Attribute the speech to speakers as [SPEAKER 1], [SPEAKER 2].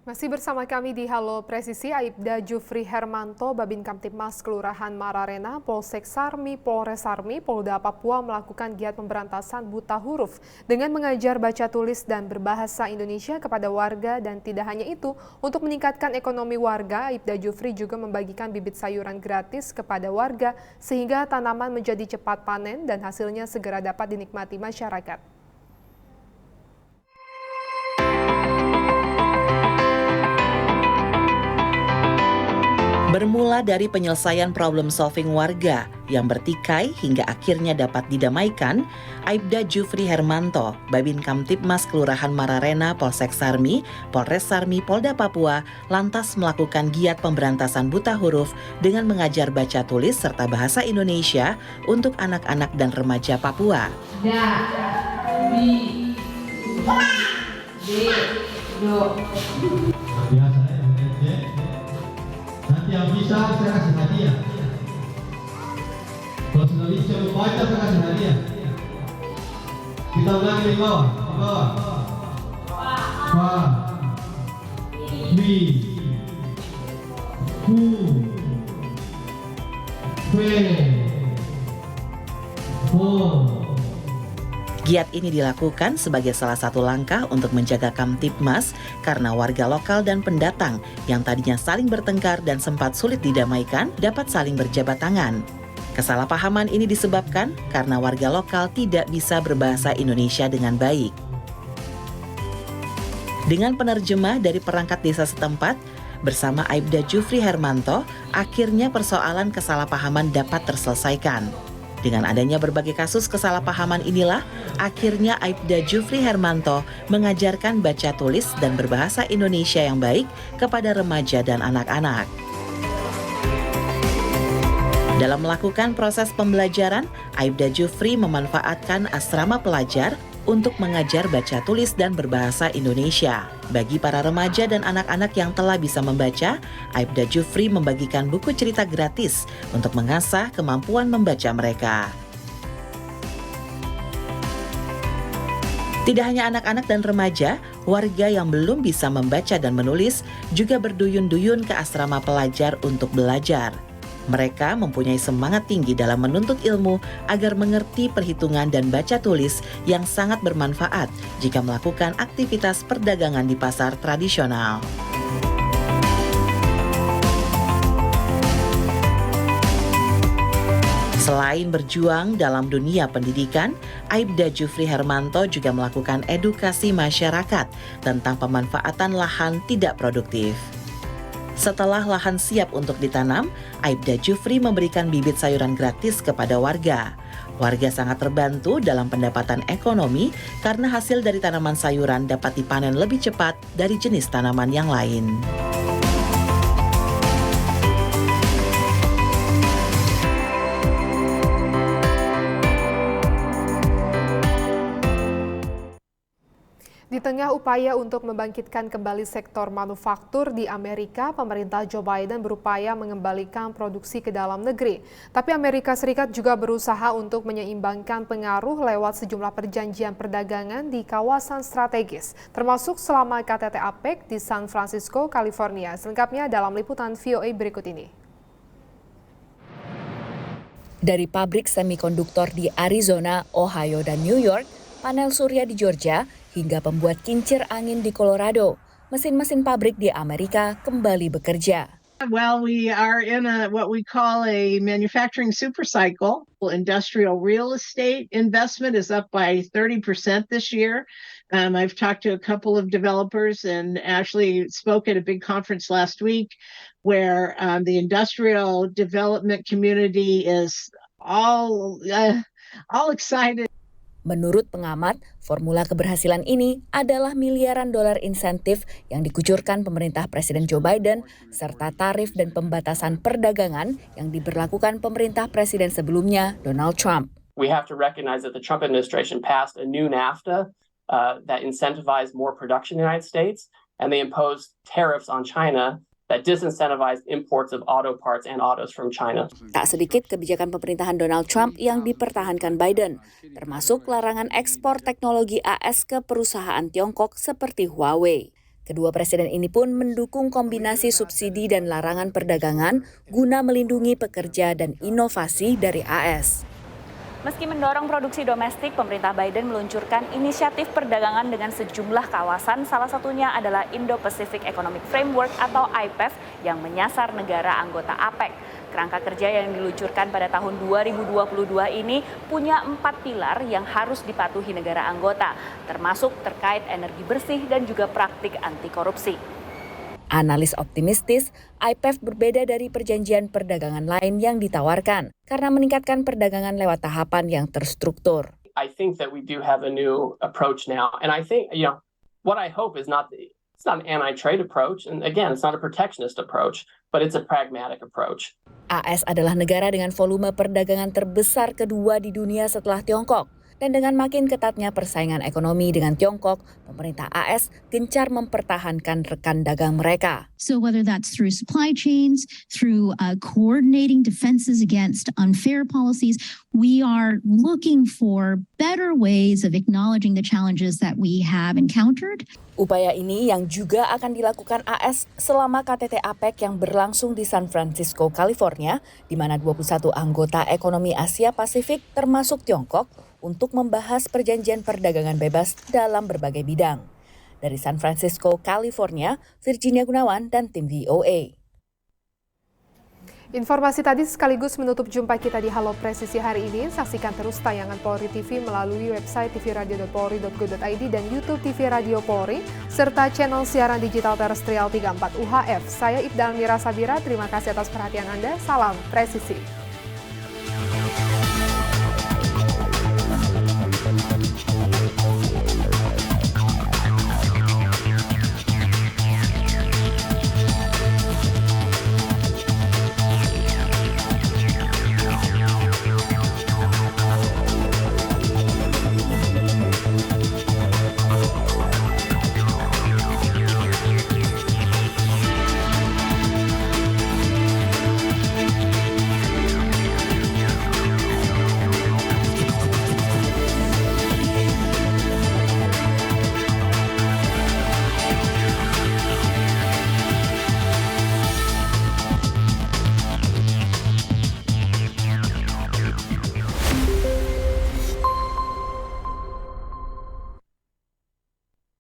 [SPEAKER 1] Masih bersama kami di Halo Presisi, Aibda Jufri Hermanto, Babin Kamtibmas Kelurahan Mararena, Polsek Sarmi, Polres Sarmi, Polda Papua melakukan giat pemberantasan buta huruf dengan mengajar baca tulis dan berbahasa Indonesia kepada warga, dan tidak hanya itu, untuk meningkatkan ekonomi warga, Aibda Jufri juga membagikan bibit sayuran gratis kepada warga sehingga tanaman menjadi cepat panen dan hasilnya segera dapat dinikmati masyarakat.
[SPEAKER 2] Bermula dari penyelesaian problem solving warga yang bertikai hingga akhirnya dapat didamaikan, Aibda Jufri Hermanto, Babin Kamtibmas Kelurahan Mararena, Polsek Sarmi, Polres Sarmi, Polda Papua, lantas melakukan giat pemberantasan buta huruf dengan mengajar baca tulis serta bahasa Indonesia untuk anak-anak dan remaja Papua.
[SPEAKER 3] Yang bisa saya kasih hadiah. Kalau sudah bisa membaca saya kasih hadiah. Kita ulangi di bawah, di bawah. Fa, mi, fu, fe, fo.
[SPEAKER 2] Giat ini dilakukan sebagai salah satu langkah untuk menjaga Kamtibmas karena warga lokal dan pendatang yang tadinya saling bertengkar dan sempat sulit didamaikan dapat saling berjabat tangan. Kesalahpahaman ini disebabkan karena warga lokal tidak bisa berbahasa Indonesia dengan baik. Dengan penerjemah dari perangkat desa setempat, bersama Aibda Jufri Hermanto, akhirnya persoalan kesalahpahaman dapat terselesaikan. Dengan adanya berbagai kasus kesalahpahaman inilah, akhirnya Aibda Jufri Hermanto mengajarkan baca tulis dan berbahasa Indonesia yang baik kepada remaja dan anak-anak. Dalam melakukan proses pembelajaran, Aibda Jufri memanfaatkan asrama pelajar untuk mengajar baca tulis dan berbahasa Indonesia. Bagi para remaja dan anak-anak yang telah bisa membaca, Aibda Jufri membagikan buku cerita gratis untuk mengasah kemampuan membaca mereka. Tidak hanya anak-anak dan remaja, warga yang belum bisa membaca dan menulis juga berduyun-duyun ke asrama pelajar untuk belajar. Mereka mempunyai semangat tinggi dalam menuntut ilmu agar mengerti perhitungan dan baca tulis yang sangat bermanfaat jika melakukan aktivitas perdagangan di pasar tradisional. Selain berjuang dalam dunia pendidikan, Aibda Jufri Hermanto juga melakukan edukasi masyarakat tentang pemanfaatan lahan tidak produktif. Setelah lahan siap untuk ditanam, Aibda Jufri memberikan bibit sayuran gratis kepada warga. Warga sangat terbantu dalam pendapatan ekonomi karena hasil dari tanaman sayuran dapat dipanen lebih cepat dari jenis tanaman yang lain.
[SPEAKER 1] Di tengah upaya untuk membangkitkan kembali sektor manufaktur di Amerika, pemerintah Joe Biden berupaya mengembalikan produksi ke dalam negeri. Tapi Amerika Serikat juga berusaha untuk menyeimbangkan pengaruh lewat sejumlah perjanjian perdagangan di kawasan strategis, termasuk selama KTT APEC di San Francisco, California. Selengkapnya dalam liputan VOA berikut ini.
[SPEAKER 4] Dari pabrik semikonduktor di Arizona, Ohio, dan New York, panel surya di Georgia, hingga pembuat kincir angin di Colorado, mesin-mesin pabrik di Amerika kembali bekerja.
[SPEAKER 5] Well, we are in what we call a manufacturing super cycle. Industrial real estate investment is up by 30% this year. I've talked to a couple of developers and actually spoke at a big conference last week where the industrial development community is all excited.
[SPEAKER 4] Menurut pengamat, formula keberhasilan ini adalah miliaran dolar insentif yang dikucurkan pemerintah Presiden Joe Biden serta tarif dan pembatasan perdagangan yang diberlakukan pemerintah Presiden sebelumnya, Donald Trump.
[SPEAKER 6] We have to recognize that the Trump administration passed a new NAFTA that incentivized more production in the United States, and they imposed tariffs on China that disincentivized imports of auto parts and autos from China.
[SPEAKER 4] Tak sedikit kebijakan pemerintahan Donald Trump yang dipertahankan Biden, termasuk larangan ekspor teknologi AS ke perusahaan Tiongkok seperti Huawei. Kedua presiden ini pun mendukung kombinasi subsidi dan larangan perdagangan guna melindungi pekerja dan inovasi dari AS. Meski mendorong produksi domestik, pemerintah Biden meluncurkan inisiatif perdagangan dengan sejumlah kawasan, salah satunya adalah Indo-Pacific Economic Framework atau IPEF yang menyasar negara anggota APEC. Kerangka kerja yang diluncurkan pada tahun 2022 ini punya 4 pilar yang harus dipatuhi negara anggota, termasuk terkait energi bersih dan juga praktik anti korupsi. Analis optimistis, IPEF berbeda dari perjanjian perdagangan lain yang ditawarkan karena meningkatkan perdagangan lewat tahapan yang terstruktur.
[SPEAKER 6] I think that we do have a new approach now, and I think what I hope is it's not an anti-trade approach, and again, it's not a protectionist approach, but it's a pragmatic approach.
[SPEAKER 4] AS adalah negara dengan volume perdagangan terbesar kedua di dunia setelah Tiongkok. Dan dengan makin ketatnya persaingan ekonomi dengan Tiongkok, pemerintah AS gencar mempertahankan rekan dagang mereka.
[SPEAKER 7] So whether that's through supply chains, through coordinating defenses against unfair policies, we are looking for better ways of acknowledging the challenges that we have encountered.
[SPEAKER 4] Upaya ini yang juga akan dilakukan AS selama KTT APEC yang berlangsung di San Francisco, California, di mana 21 anggota ekonomi Asia Pasifik termasuk Tiongkok untuk membahas perjanjian perdagangan bebas dalam berbagai bidang. Dari San Francisco, California, Virginia Gunawan dan tim VOA.
[SPEAKER 1] Informasi tadi sekaligus menutup jumpa kita di Halo Presisi hari ini. Saksikan terus tayangan Polri TV melalui website tvradio.polri.go.id dan YouTube TV Radio Polri, serta channel siaran digital terestrial 34 UHF. Saya Ibda Almira Sabira, terima kasih atas perhatian Anda. Salam Presisi.